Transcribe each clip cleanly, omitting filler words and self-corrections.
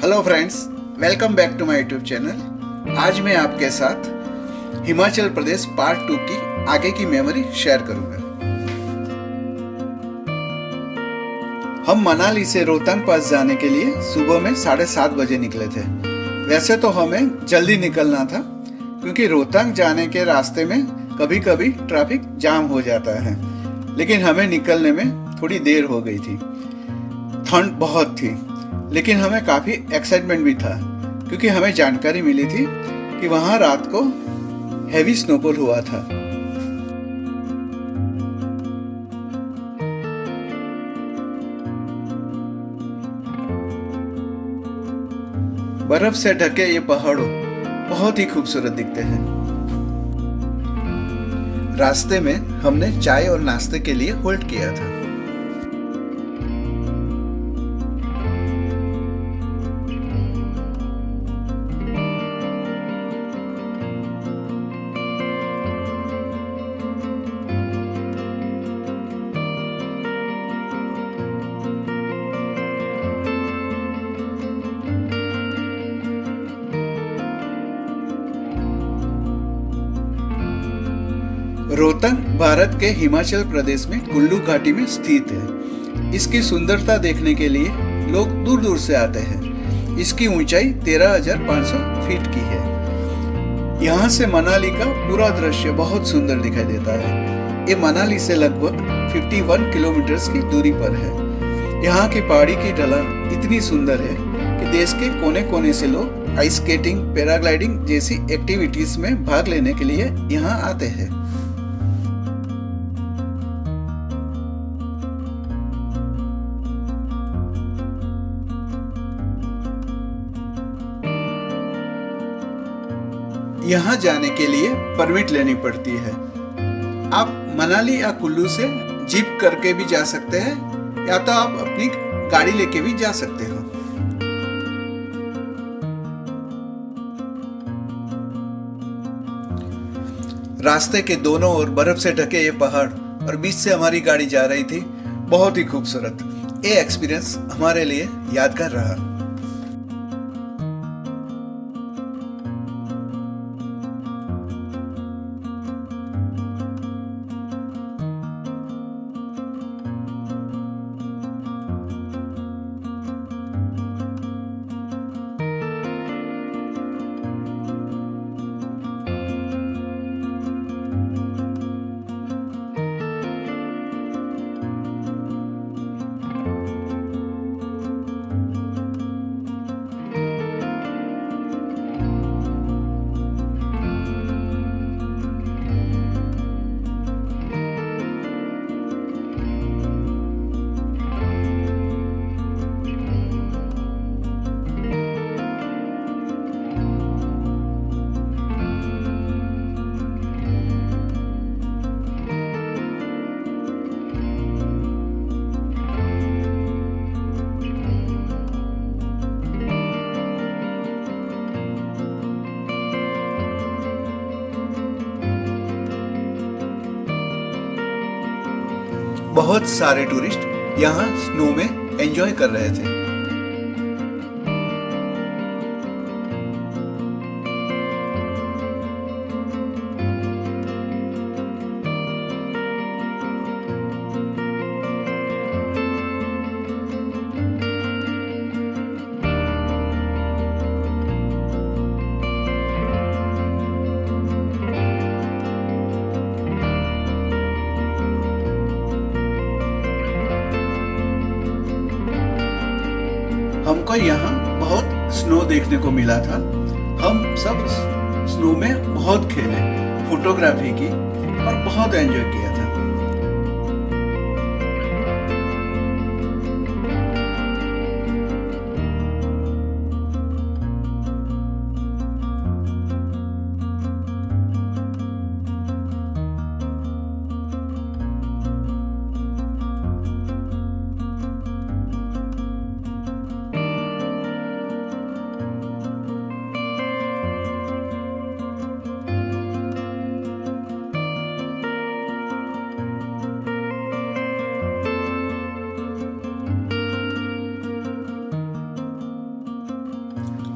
Hello friends, welcome back to my YouTube channel. आज मैं आपके साथ हिमाचल प्रदेश पार्ट 2 की आगे की मेमोरी शेयर करूंगा। हम मनाली से रोहतांग पास जाने के लिए सुबह में 7:30 बजे निकले थे। वैसे तो हमें जल्दी निकलना था क्योंकि रोहतांग जाने के रास्ते में कभी कभी ट्रैफिक जाम हो जाता है, लेकिन हमें निकलने में थोड़ी देर हो गई थी। ठंड बहुत थी, लेकिन हमें काफ़ी एक्साइटमेंट भी था क्योंकि हमें जानकारी मिली थी कि वहाँ रात को हैवी स्नोफॉल हुआ था। बर्फ से ढके ये पहाड़ों बहुत ही खूबसूरत दिखते हैं। रास्ते में हमने चाय और नाश्ते के लिए होल्ड किया था। रोहतांग भारत के हिमाचल प्रदेश में कुल्लू घाटी में स्थित है। इसकी सुंदरता देखने के लिए लोग दूर दूर से आते हैं। इसकी ऊंचाई 13,500 फीट की है। यहाँ से मनाली का पूरा दृश्य बहुत सुंदर दिखाई देता है। ये मनाली से लगभग 51 किलोमीटर की दूरी पर है। यहाँ की पहाड़ी की ढलान इतनी सुंदर है कि देश के कोने कोने से लोग आइस स्केटिंग, पैराग्लाइडिंग जैसी एक्टिविटीज में भाग लेने के लिए यहाँ आते हैं। यहाँ जाने के लिए परमिट लेनी पड़ती है। आप मनाली या कुल्लू से जीप करके भी जा सकते हैं या तो आप अपनी गाड़ी लेके भी जा सकते हो। रास्ते के दोनों ओर बर्फ से ढके ये पहाड़ और बीच से हमारी गाड़ी जा रही थी। बहुत ही खूबसूरत ये एक्सपीरियंस हमारे लिए यादगार रहा। बहुत सारे टूरिस्ट यहाँ स्नो में एंजॉय कर रहे थे। हमको यहाँ बहुत स्नो देखने को मिला था। हम सब स्नो में बहुत खेले, फोटोग्राफी की और बहुत एंजॉय किया था।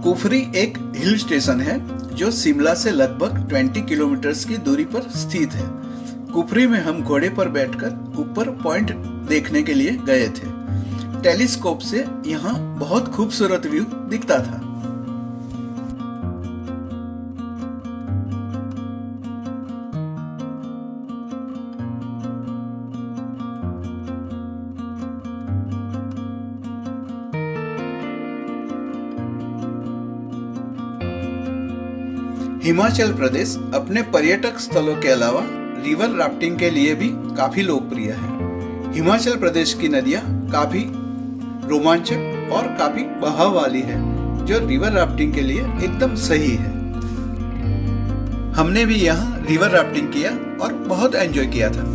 कुफरी एक हिल स्टेशन है जो शिमला से लगभग 20 किलोमीटर की दूरी पर स्थित है। कुफरी में हम घोड़े पर बैठकर ऊपर पॉइंट देखने के लिए गए थे। टेलीस्कोप से यहाँ बहुत खूबसूरत व्यू दिखता था। हिमाचल प्रदेश अपने पर्यटक स्थलों के अलावा रिवर राफ्टिंग के लिए भी काफी लोकप्रिय है। हिमाचल प्रदेश की नदियां काफी रोमांचक और काफी बहाव वाली है, जो रिवर राफ्टिंग के लिए एकदम सही है। हमने भी यहाँ रिवर राफ्टिंग किया और बहुत एंजॉय किया था।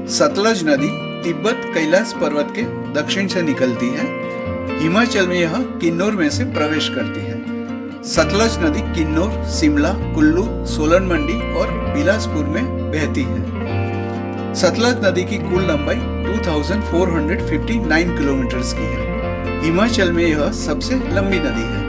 सतलज नदी तिब्बत कैलाश पर्वत के दक्षिण से निकलती है। हिमाचल में यह किन्नौर में से प्रवेश करती है। सतलज नदी किन्नौर, शिमला, कुल्लू, सोलन मंडी और बिलासपुर में बहती है। सतलज नदी की कुल लंबाई 2459 किलोमीटर की है। हिमाचल में यह सबसे लंबी नदी है।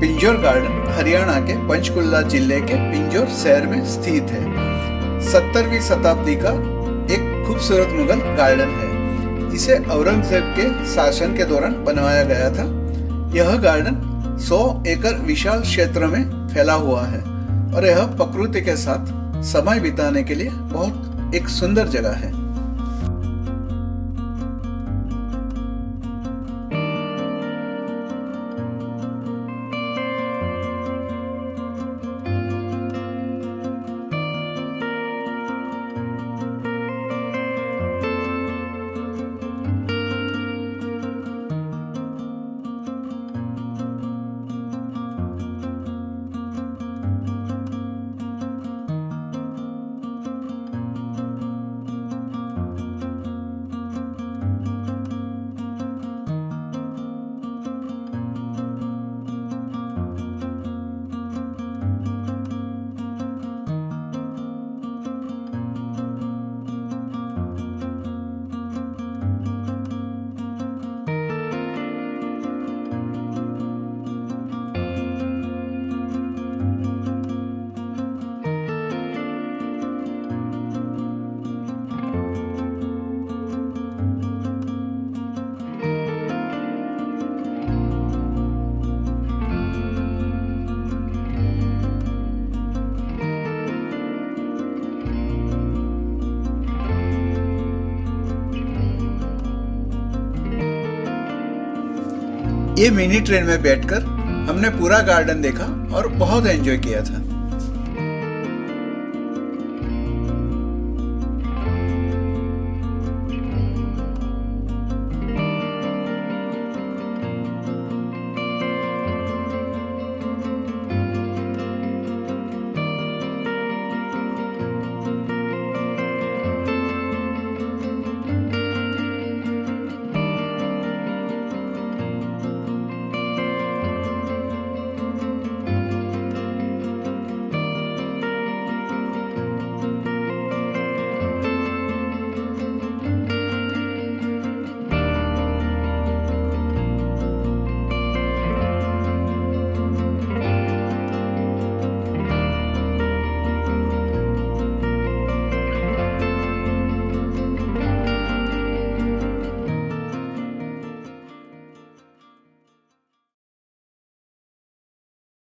पिंजौर गार्डन हरियाणा के पंचकुला जिले के पिंजौर शहर में स्थित है। 17वीं शताब्दी का एक खूबसूरत मुगल गार्डन है। इसे औरंगजेब के शासन के दौरान बनवाया गया था। यह गार्डन 100 एकड़ विशाल क्षेत्र में फैला हुआ है और यह प्रकृति के साथ समय बिताने के लिए बहुत एक सुंदर जगह है। ये मिनी ट्रेन में बैठकर हमने पूरा गार्डन देखा और बहुत एंजॉय किया था।